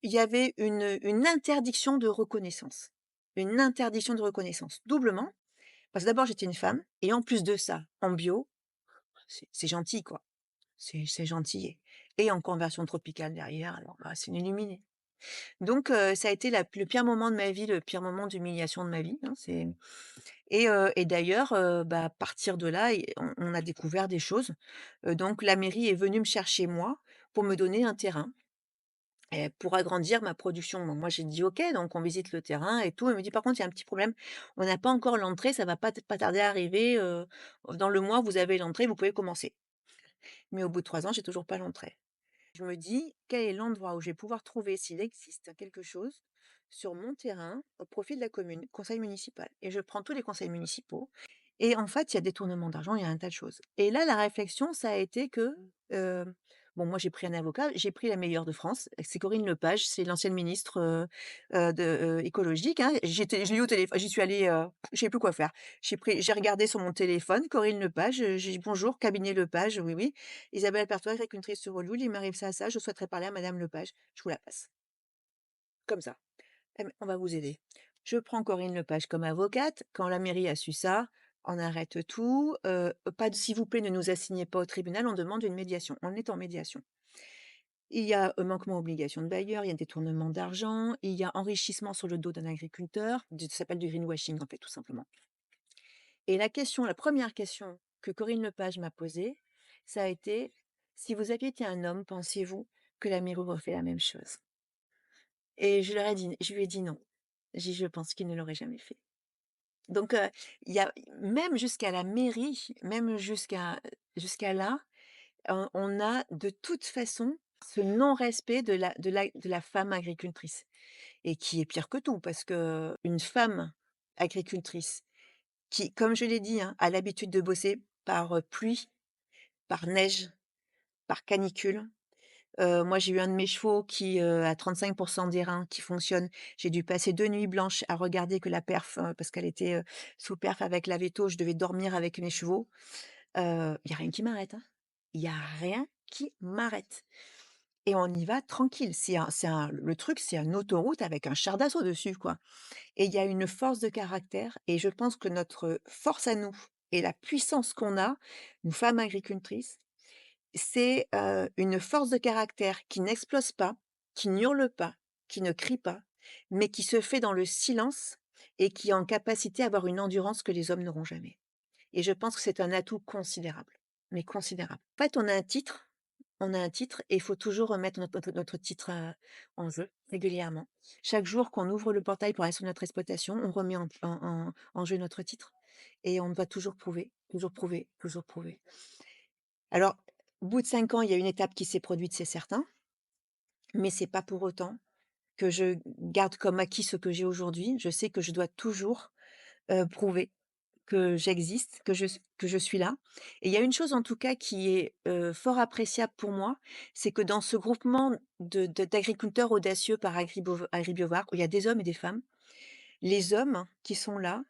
il y avait une interdiction de reconnaissance. Une interdiction de reconnaissance, doublement, parce que d'abord j'étais une femme et en plus de ça, en bio, c'est gentil quoi, c'est gentil et en conversion tropicale derrière, alors là, c'est une illuminée. Donc ça a été la le pire moment de ma vie, le pire moment d'humiliation de ma vie, hein, et d'ailleurs, bah, à partir de là et on a découvert des choses. Donc la mairie est venue me chercher moi, pour me donner un terrain et pour agrandir ma production. Donc moi j'ai dit: «OK», donc on visite le terrain et tout. Elle me dit: «Par contre, il y a un petit problème, on n'a pas encore l'entrée, ça va pas tarder à arriver, dans le mois, vous avez l'entrée, vous pouvez commencer». Mais au bout de 3 ans, j'ai toujours pas l'entrée. Je me dis: «Quel est l'endroit où je vais pouvoir trouver, s'il existe quelque chose, sur mon terrain, au profit de la commune?» Conseil municipal, et je prends tous les conseils municipaux et en fait, il y a détournement d'argent, il y a un tas de choses et là, la réflexion, ça a été que, bon, moi, j'ai pris un avocat, j'ai pris la meilleure de France, c'est Corinne Lepage, c'est l'ancienne ministre, écologique, hein. Je l'ai eu au téléphone, j'y suis allée, je savais plus quoi faire. J'ai regardé sur mon téléphone Corinne Lepage, j'ai dit: «Bonjour, cabinet Lepage, oui, oui. Isabelle Pertois, agricultrice sur Olioul, il m'arrive ça, je souhaiterais parler à madame Lepage, je vous la passe». Comme ça. «On va vous aider». Je prends Corinne Lepage comme avocate. Quand la mairie a su ça, on arrête tout, pas de «s'il vous plaît, ne nous assignez pas au tribunal, on demande une médiation». On est en médiation. Il y a, manquement à obligation de bailleur, il y a détournement d'argent, il y a enrichissement sur le dos d'un agriculteur, ça s'appelle du greenwashing, en fait, tout simplement. Et la première question que Corinne Lepage m'a posée, ça a été: «Si vous aviez été un homme, pensiez-vous que la mairie aurait fait la même chose?» Et je lui ai dit: «Non». J'ai dit: «Je pense qu'il ne l'aurait jamais fait». Donc il y a même jusqu'à la mairie, même jusqu'à là, on a de toute façon ce non-respect de la femme agricultrice et qui est pire que tout parce que une femme agricultrice qui, comme je l'ai dit, hein, a l'habitude de bosser par, pluie, par neige, par canicule. Moi, j'ai eu un de mes chevaux qui, a 35 des reins qui fonctionnent. J'ai dû passer 2 nuits blanches à regarder que la perf, parce qu'elle était, sous perf avec la véto, je devais dormir avec mes chevaux. Il y a rien qui m'arrête, hein. Il y a rien qui m'arrête et on y va tranquille. Le truc, c'est une autoroute avec un char d'assaut dessus, quoi, et il y a une force de caractère et je pense que notre force à nous et la puissance qu'on a, nous femmes agricultrices, c'est, une force de caractère qui n'explose pas, qui n'hurle pas, qui ne crie pas, mais qui se fait dans le silence et qui est en capacité à avoir une endurance que les hommes n'auront jamais. Et je pense que c'est un atout considérable, mais considérable. En fait, on a un titre et il faut toujours remettre notre titre, en jeu régulièrement. Chaque jour qu'on ouvre le portail pour aller sur notre exploitation, on remet en jeu notre titre et on doit toujours prouver, toujours prouver, toujours prouver. Alors Au bout de 5 ans, il y a une étape qui s'est produite, c'est certain, mais c'est pas pour autant que je garde comme acquis ce que j'ai aujourd'hui. Je sais que je dois toujours, prouver que j'existe, que je suis là. Et il y a une chose en tout cas qui est, fort appréciable pour moi, c'est que dans ce groupement d'agriculteurs audacieux par Agribiovare, où il y a des hommes et des femmes, les hommes qui sont là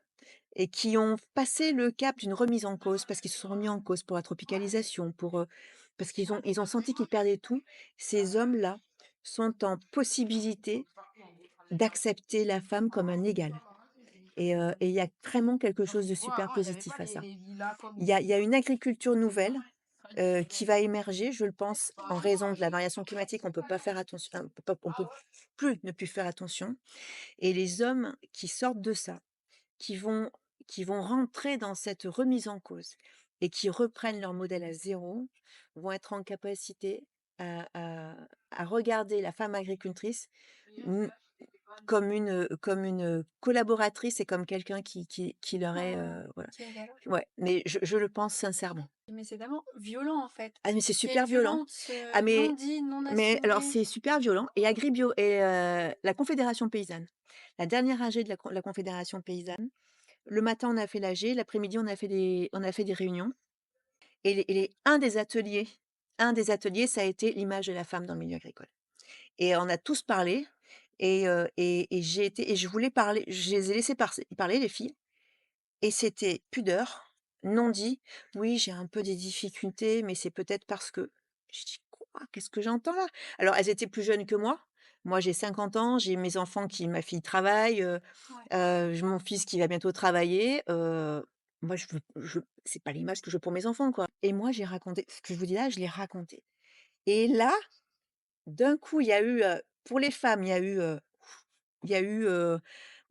et qui ont passé le cap d'une remise en cause, parce qu'ils se sont remis en cause pour la tropicalisation, parce qu'ils ont senti qu'ils perdaient tout. Ces hommes-là sont en possibilité d'accepter la femme comme un égal et il y a vraiment quelque chose de super positif à ça. Il y a une agriculture nouvelle, qui va émerger, je le pense, en raison de la variation climatique. On peut pas faire attention, on peut plus ne plus faire attention et les hommes qui sortent de ça, qui vont qui vont rentrer dans cette remise en cause et qui reprennent leur modèle à zéro, vont être en capacité à regarder la femme agricultrice, mmh, comme une collaboratrice et comme quelqu'un qui leur est, voilà. Qui égale. Ouais, mais je le pense sincèrement. Mais c'est tellement violent en fait. Ah mais c'est Quelle super violent. violence, Ah non dit, non mais alors assumé. c'est super violent et Agribio et la Confédération paysanne, la dernière AG de la Confédération paysanne, le matin on a fait l'AG, l'après-midi on a fait des réunions et un des ateliers ça a été l'image de la femme dans le milieu agricole et on a tous parlé et j'ai été et je voulais parler, je les ai laissées parler les filles et c'était pudeur, non dit: «Oui, j'ai un peu des difficultés, mais c'est peut-être parce que». Je dis: «Quoi? Qu'est-ce que j'entends là?» Alors elles étaient plus jeunes que moi. Moi, j'ai 50 ans, j'ai mes enfants qui ma fille travaille, Ouais. j'ai mon fils qui va bientôt travailler, moi je c'est pas l'image que je veux pour mes enfants, quoi et moi j'ai raconté ce que je vous dis là, je l'ai raconté et là, d'un coup, il y a eu, pour les femmes, il y a eu,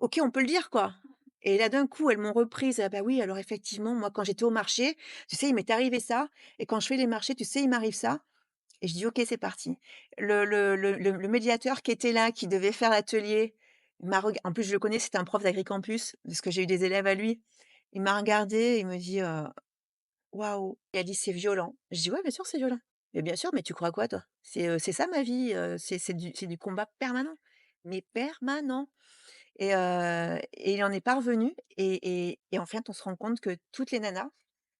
OK, on peut le dire, quoi et là, d'un coup, elles m'ont reprise: «Ah bah, oui, alors effectivement, moi, quand j'étais au marché, tu sais, il m'est arrivé ça et quand je fais les marchés, tu sais, il m'arrive ça» et je dis: «OK, c'est parti». Le médiateur qui était là, qui devait faire l'atelier, il m'a rega en plus, je le connais, c'était un prof d'agricampus, parce que j'ai eu des élèves à lui. Il m'a regardé, il me dit, «Waouh!» Il a dit: «C'est violent». Je dis: «Ouais, bien sûr, c'est violent». «Mais bien sûr, mais tu crois quoi toi? C'est ça ma vie, c'est du combat permanent, mais permanent» et il en est parvenu et en fait, on se rend compte que toutes les nanas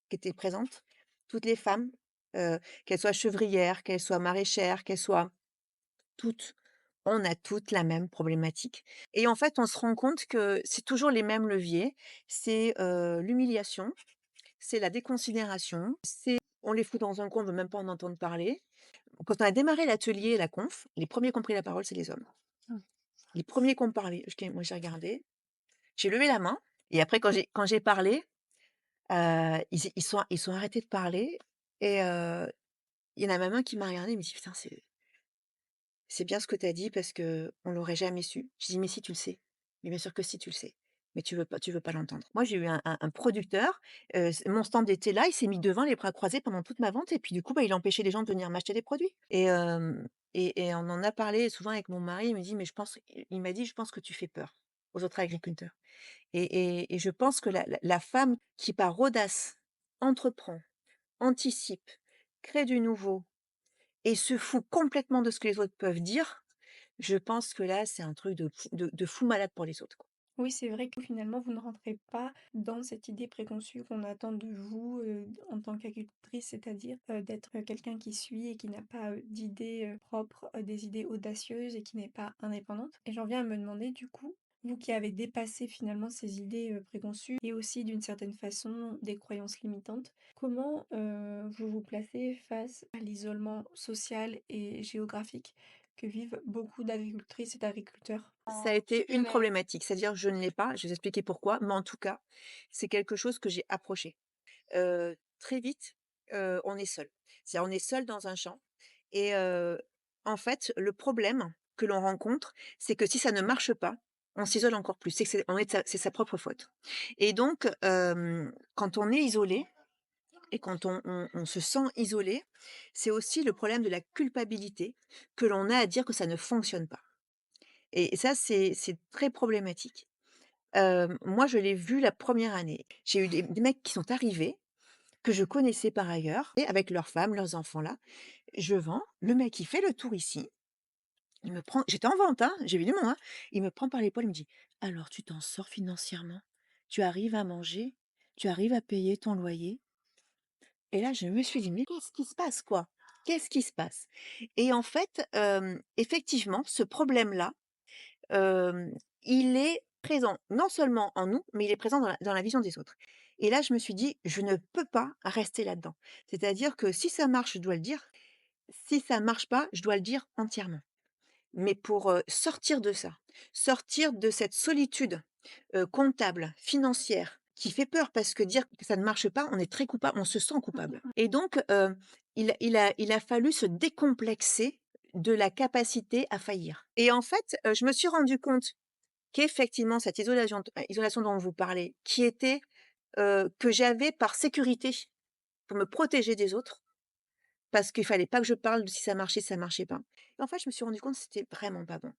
qui étaient présentes, toutes les femmes, qu'elles soient chevrières, qu'elles soient maraîchères, qu'elles soient toutes, on a toutes la même problématique et en fait, on se rend compte que c'est toujours les mêmes leviers. C'est, l'humiliation, c'est la déconsidération, c'est on les fout dans un coin, on veut même pas en entendre parler. Quand on a démarré l'atelier, la conf, les premiers qui ont pris la parole, c'est les hommes. Mmh. Les premiers qui ont parlé. Moi, j'ai regardé, j'ai levé la main et après quand j'ai parlé, ils sont arrêtés de parler et il y en a même un qui m'a regardé, il me dit: «Putain, c'est bien ce que tu as dit parce qu'on l'aurait jamais su». Je dis: «Mais si, tu le sais. Mais bien sûr que si, tu le sais, mais tu veux pas l'entendre». Moi, j'ai eu un producteur, mon stand était là, il s'est mis devant les bras croisés pendant toute ma vente et puis du coup, bah, il empêchait les gens de venir m'acheter des produits et on en a parlé souvent avec mon mari, il me dit: «Mais je pense», il m'a dit: «Je pense que tu fais peur aux autres agriculteurs» et je pense que la femme qui par audace entreprend, anticipe, crée du nouveau et se fout complètement de ce que les autres peuvent dire, je pense que là, c'est un truc de fou malade pour les autres, quoi. Oui, c'est vrai que finalement, vous ne rentrez pas dans cette idée préconçue qu'on attend de vous, en tant qu'agricultrice, c'est-à-dire, d'être, quelqu'un qui suit et qui n'a pas, d'idées, propres, des idées audacieuses et qui n'est pas indépendante. Et j'en viens à me demander du coup, vous qui avez dépassé finalement ces idées, préconçues et aussi d'une certaine façon des croyances limitantes, comment, vous vous placez face à l'isolement social et géographique que vivent beaucoup d'agricultrices et d'agriculteurs? Ça a été une Supplémentaires. problématique, c'est-à-dire je ne l'ai pas, je vais vous expliquer pourquoi, mais en tout cas, c'est quelque chose que j'ai approché. Très vite, on est seul. C'est-à-dire on est seul dans un champ et en fait, le problème que l'on rencontre, c'est que si ça ne marche pas, on s'isole encore plus. C'est que c'est sa propre faute et donc quand on est isolé et quand on se sent isolé, c'est aussi le problème de la culpabilité que l'on a à dire que ça ne fonctionne pas et ça, c'est très problématique. Moi, je l'ai vu la première année. J'ai eu des mecs qui sont arrivés que je connaissais par ailleurs et avec leurs femmes, leurs enfants là. Je vends, le mec il fait le tour ici, il me prend j'étais en vente, hein, j'ai vu du monde, hein. Il me prend par l'épaule, il me dit: «Alors tu t'en sors financièrement? Tu arrives à manger? Tu arrives à payer ton loyer?» Et là, je me suis dit: «Mais qu'est-ce qui se passe, quoi? Qu'est-ce qui se passe?» Et en fait, effectivement, ce problème-là, hem, il est présent non seulement en nous, mais il est présent dans la vision des autres. Et là, je me suis dit: «Je ne peux pas rester là-dedans». C'est-à-dire que si ça marche, je dois le dire. Si ça marche pas, je dois le dire entièrement. Mais pour, sortir de ça, sortir de cette solitude, comptable, financière, qui fait peur parce que dire que ça ne marche pas, on est très coupable, on se sent coupable. Et donc, il a fallu se décomplexer de la capacité à faillir. Et en fait, je me suis rendu compte qu'effectivement cette isolation dont vous parlez, qui était, que j'avais par sécurité, pour me protéger des autres, parce qu'il fallait pas que je parle de si ça marchait, si ça marchait pas. Et en fait, je me suis rendu compte que c'était vraiment pas bon.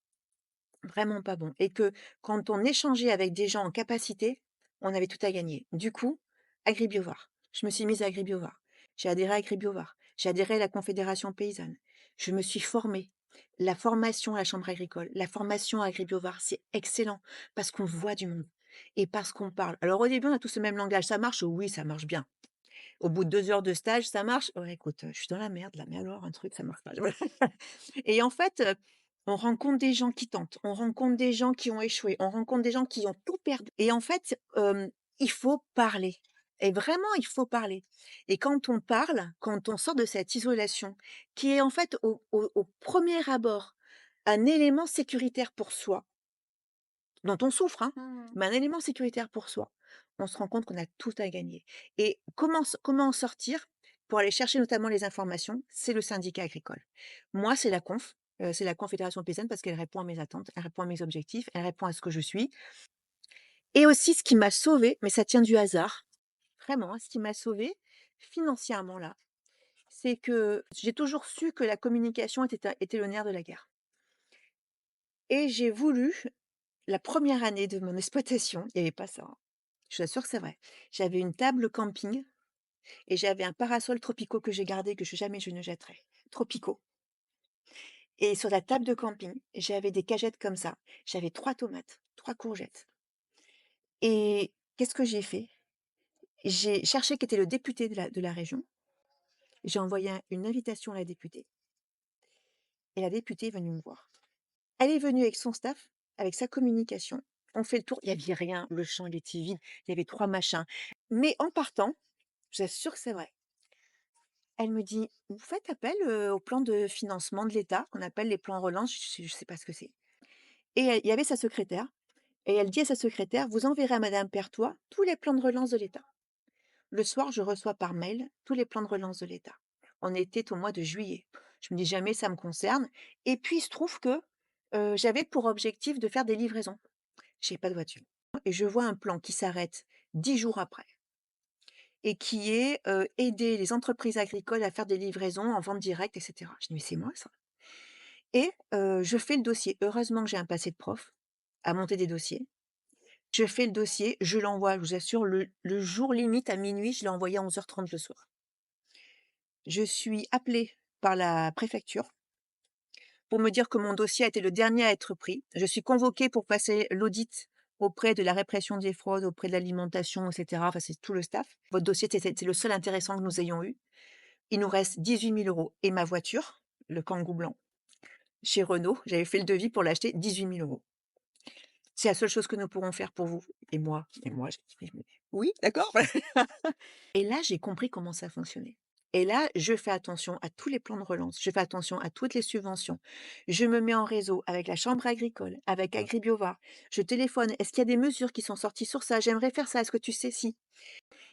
Vraiment pas bon et que quand on échangeait avec des gens en capacité, on avait tout à gagner. Du coup, Agribiovar. Je me suis mise à Agribiovar. J'ai adhéré à Agribiovar. J'ai adhéré à la Confédération paysanne. Je me suis formée. La formation à la chambre agricole, la formation à Agribiovar, c'est excellent parce qu'on voit du monde et parce qu'on parle. Alors au début, on a tous le même langage. Ça marche? Oui, ça marche bien. Au bout de 2 heures de stage, ça marche? Ouais, écoute, je suis dans la merde là, mais alors un truc, ça marche pas. Et en fait, on rencontre des gens qui tentent, on rencontre des gens qui ont échoué, on rencontre des gens qui ont tout perdu et en fait, il faut parler et vraiment il faut parler et quand on parle, quand on sort de cette isolation qui est en fait au 1er abord un élément sécuritaire pour soi, dont on souffre, hein, Mmh. mais un élément sécuritaire pour soi. On se rend compte qu'on a tout à gagner et comment en sortir? Pour aller chercher notamment les informations, c'est le syndicat agricole. Moi, c'est la Confédération paysanne parce qu'elle répond à mes attentes, elle répond à mes objectifs, elle répond à ce que je suis et aussi ce qui m'a sauvée, mais ça tient du hasard, vraiment, hein, ce qui m'a sauvée financièrement là, c'est que j'ai toujours su que la communication était le nerf de la guerre et j'ai voulu la première année de mon exploitation, il y avait pas ça, hein. Je vous assure que c'est vrai. J'avais une table camping et j'avais un parasol Tropico que j'ai gardé, que jamais je ne jetterai. Tropico. Et sur la table de camping, j'avais des cagettes comme ça. J'avais 3 tomates, 3 courgettes. Et qu'est-ce que j'ai fait? J'ai cherché qui était le député de la région. J'ai envoyé une invitation à la députée et la députée est venue me voir. Elle est venue avec son staff, avec sa communication. On fait le tour, il y avait rien, le champ il était vide, il y avait 3 machins. Mais en partant, je vous assure que c'est vrai. Elle me dit: «Vous faites appel, au plan de financement de l'État qu'on appelle les plans relance?» Je sais pas ce que c'est et il y avait sa secrétaire et elle dit à sa secrétaire: «Vous enverrez à madame Pertois tous les plans de relance de l'État». Le soir, je reçois par mail tous les plans de relance de l'État. On était au mois de juillet. Je me dis: «Jamais ça me concerne» et puis il se trouve que, j'avais pour objectif de faire des livraisons. J'ai pas de voiture et je vois un plan qui s'arrête 10 jours après et qui est, aider les entreprises agricoles à faire des livraisons en vente directe et cetera. Je dis: «Mais c'est moi ça» et je fais le dossier. Heureusement que j'ai un passé de prof à monter des dossiers. Je fais le dossier, je l'envoie, je vous assure, le jour limite à minuit, je l'ai envoyé à 11h30 le soir. Je suis appelée par la préfecture pour me dire que mon dossier a été le dernier à être pris. Je suis convoquée pour passer l'audit auprès de la répression des fraudes, auprès de l'alimentation et cetera. Enfin, c'est tout le staff. Votre dossier, c'est le seul intéressant que nous ayons eu. Il nous reste 18 000 € et ma voiture, le Kangoo blanc, chez Renault, j'avais fait le devis pour l'acheter 18 000 €. C'est la seule chose que nous pourrons faire pour vous et moi, j'ai dit: «Mais oui, d'accord». Et là, j'ai compris comment ça fonctionnait. Et là, je fais attention à tous les plans de relance, je fais attention à toutes les subventions. Je me mets en réseau avec la chambre agricole, avec Agribiovar. Je téléphone: «Est-ce qu'il y a des mesures qui sont sorties sur ça? J'aimerais faire ça, est-ce que tu sais si?»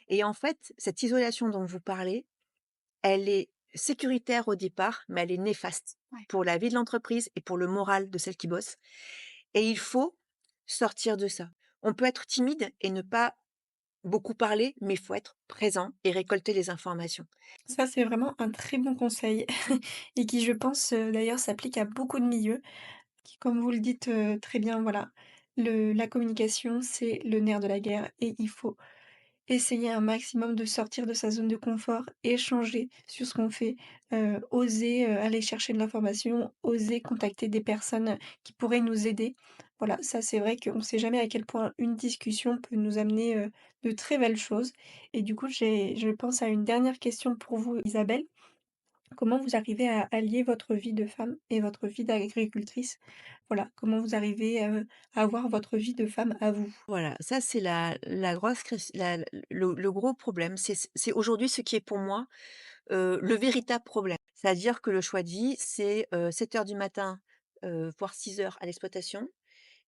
Et en fait, cette isolation dont vous parlez, elle est sécuritaire au départ, mais elle est néfaste Ouais. pour la vie de l'entreprise et pour le moral de celles qui bossent. Et il faut sortir de ça. On peut être timide et ne pas beaucoup parler, mais il faut être présent et récolter les informations. Ça, c'est vraiment un très bon conseil et qui, je pense, d'ailleurs s'applique à beaucoup de milieux qui, comme vous le dites, très bien, voilà, la communication, c'est le nerf de la guerre et il faut essayer un maximum de sortir de sa zone de confort, échanger sur ce qu'on fait, oser, aller chercher de l'information, oser contacter des personnes, qui pourraient nous aider. Voilà, ça c'est vrai qu'on ne sait jamais à quel point une discussion peut nous amener, de très belles choses et du coup, je pense à une dernière question pour vous, Isabelle. Comment vous arrivez à allier votre vie de femme et votre vie d'agricultrice? Voilà, comment vous arrivez, à avoir votre vie de femme à vous? Voilà, ça c'est la grosse ques la le gros problème. C'est aujourd'hui ce qui est pour moi, le véritable problème. C'est-à-dire que le choix de vie, c'est, 7:00 du matin, voire 6:00 à l'exploitation.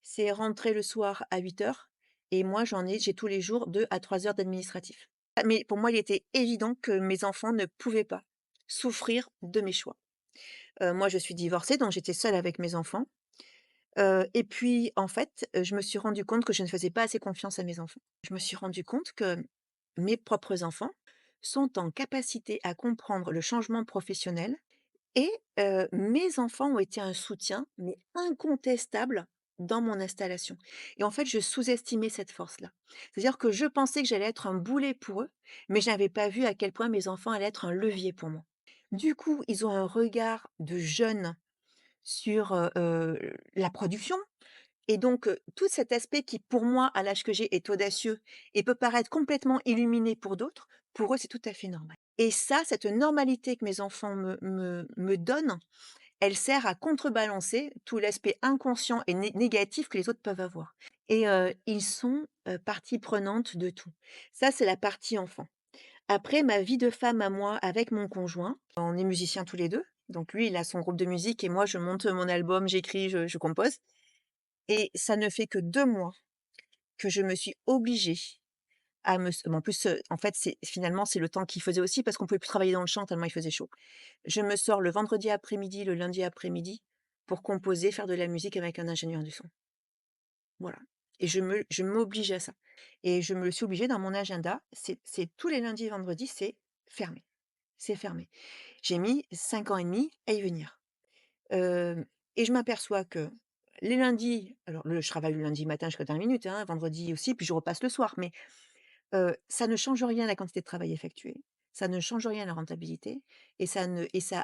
C'est rentrer le soir à 8:00 et moi j'ai tous les jours 2 à 3 heures d'administratif. Ah mais pour moi, il était évident que mes enfants ne pouvaient pas souffrir de mes choix. Moi, je suis divorcée, donc j'étais seule avec mes enfants, et puis en fait, je me suis rendue compte que je ne faisais pas assez confiance à mes enfants. Je me suis rendue compte que mes propres enfants sont en capacité à comprendre le changement professionnel et mes enfants ont été un soutien, mais incontestable dans mon installation et en fait, je sous-estimais cette force-là. C'est-à-dire que je pensais que j'allais être un boulet pour eux, mais je n'avais pas vu à quel point mes enfants allaient être un levier pour moi. Du coup, ils ont un regard de jeunes sur, la production et donc tout cet aspect qui, pour moi, à l'âge que j'ai, est audacieux et peut paraître complètement illuminé pour d'autres, pour eux, c'est tout à fait normal et ça, cette normalité que mes enfants me donnent, elle sert à contrebalancer tout l'aspect inconscient et négatif que les autres peuvent avoir et ils sont, partie prenante de tout. Ça, c'est la partie enfant. Après, ma vie de femme à moi avec mon conjoint, on est musiciens tous les 2. Donc lui, il a son groupe de musique et moi, je monte mon album, j'écris, je compose et ça ne fait que 2 mois que je me suis obligée à me s en plus, en fait, c'est le temps qu'il faisait aussi parce qu'on pouvait plus travailler dans le champ tellement il faisait chaud. Je me sors le vendredi après-midi, le lundi après-midi pour composer, faire de la musique avec un ingénieur du son. Voilà et je m'oblige à ça et je me le suis obligé dans mon agenda, c'est tous les lundis et vendredis, fermé, c'est fermé. J'ai mis 5 ans et demi à y venir, hem et je m'aperçois que les lundis alors je travaille le lundi matin jusqu'à dernière minute, hein, vendredi aussi, puis je repasse le soir, mais ça ne change rien à la quantité de travail effectué, ça ne change rien à la rentabilité et ça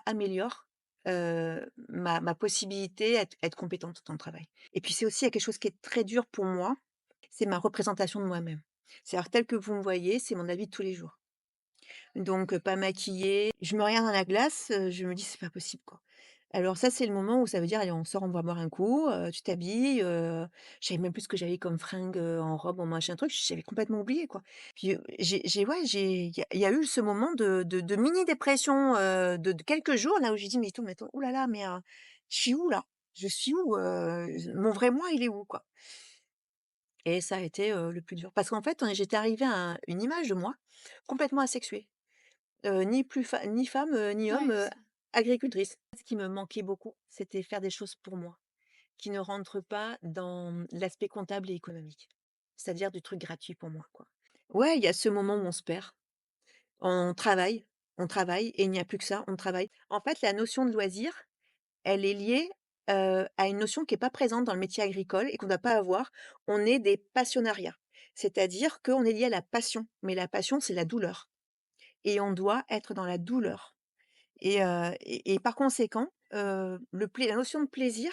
améliore, ma possibilité à être compétente dans le travail. Et puis c'est aussi, il y a quelque chose qui est très dur pour moi, c'est ma représentation de moi-même. C'est-à-dire tel que vous me voyez, c'est mon habit de tous les jours. Donc pas maquillée, je me regarde dans la glace, je me dis: «C'est pas possible, quoi». Alors ça, c'est le moment où ça veut dire: «Allez, on sort, on va boire un coup», tu t'habilles, je savais même plus ce que j'avais comme fringue, en robe, en machin truc, j'avais complètement oublié, quoi. Puis, j'ai ouais, il y a eu ce moment de mini dépression, de quelques jours là où j'ai dit: mais attends, ouh là là, mais je suis où là? Je suis où? Mon vrai moi, il est où, quoi?» Et ça a été, le plus dur parce qu'en fait, j'étais arrivée à une image de moi complètement asexuée. Ni femme, ni homme, Ouais, c agricultrice. Ce qui me manquait beaucoup, c'était faire des choses pour moi, qui ne rentrent pas dans l'aspect comptable et économique. C'est-à-dire du truc gratuit pour moi, quoi. Ouais, il y a ce moment où on se perd. On travaille, on travaille et il n'y a plus que ça, on travaille. En fait, la notion de loisir, elle est liée, à une notion qui est pas présente dans le métier agricole et qu'on doit pas avoir. On est des passionnariats. C'est-à-dire qu'on est lié à la passion, mais la passion, c'est la douleur et on doit être dans la douleur. Et par conséquent, la notion de plaisir,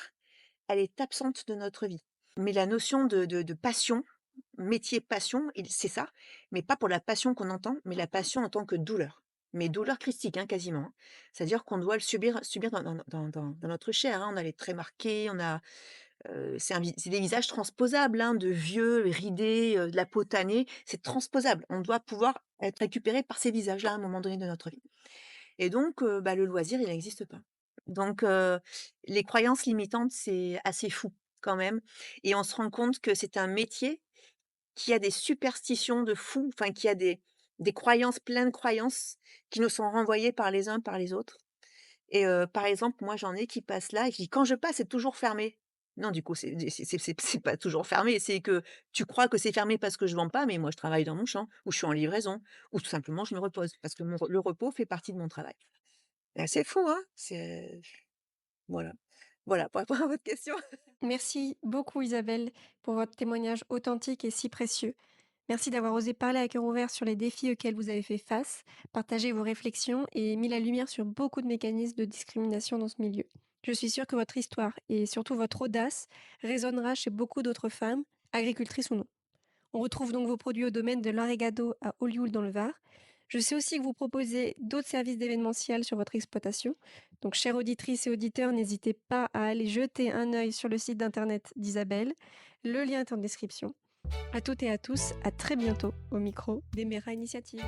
elle est absente de notre vie. Mais la notion de passion, métier passion, c'est ça, mais pas pour la passion qu'on entend, mais la passion en tant que douleur. Mais douleur christique, hein, quasiment, hein. C'est-à-dire qu'on doit le subir dans notre chair, hein. On a les traits marqués, on a, c'est des visages transposables, hein, de vieux, ridés, de la peau tannée, c'est transposable. On doit pouvoir être récupéré par ces visages-là à un moment donné de notre vie. Et donc, bah, le loisir, il n'existe pas. Donc, les croyances limitantes, c'est assez fou quand même et on se rend compte que c'est un métier qui a des superstitions de fou, enfin qui a des croyances, plein de croyances qui nous sont renvoyées par les uns, par les autres et par exemple, moi, j'en ai qui passent là et qui «Quand je passe, c'est toujours fermé». Non, du coup, c'est pas toujours fermé, c'est que tu crois que c'est fermé parce que je vends pas, mais moi, je travaille dans mon champ ou je suis en livraison ou tout simplement je me repose parce que le repos fait partie de mon travail. C'est fou, hein? Voilà. Voilà, pour répondre à votre question. merci beaucoup Isabelle pour votre témoignage authentique et si précieux. Merci d'avoir osé parler à cœur ouvert sur les défis auxquels vous avez fait face, partagé vos réflexions et mis la lumière sur beaucoup de mécanismes de discrimination dans ce milieu. Je suis sûre que votre histoire et surtout votre audace résonnera chez beaucoup d'autres femmes, agricultrices ou non. On retrouve donc vos produits au domaine de l'Orégado à Olioul dans le Var. Je sais aussi que vous proposez d'autres services d'événementiel sur votre exploitation. Donc, chères auditrices et auditeurs, n'hésitez pas à aller jeter un œil sur le site d'internet d'Isabelle. Le lien est en description. À toutes et à tous, à très bientôt au micro d'Emera Initiative.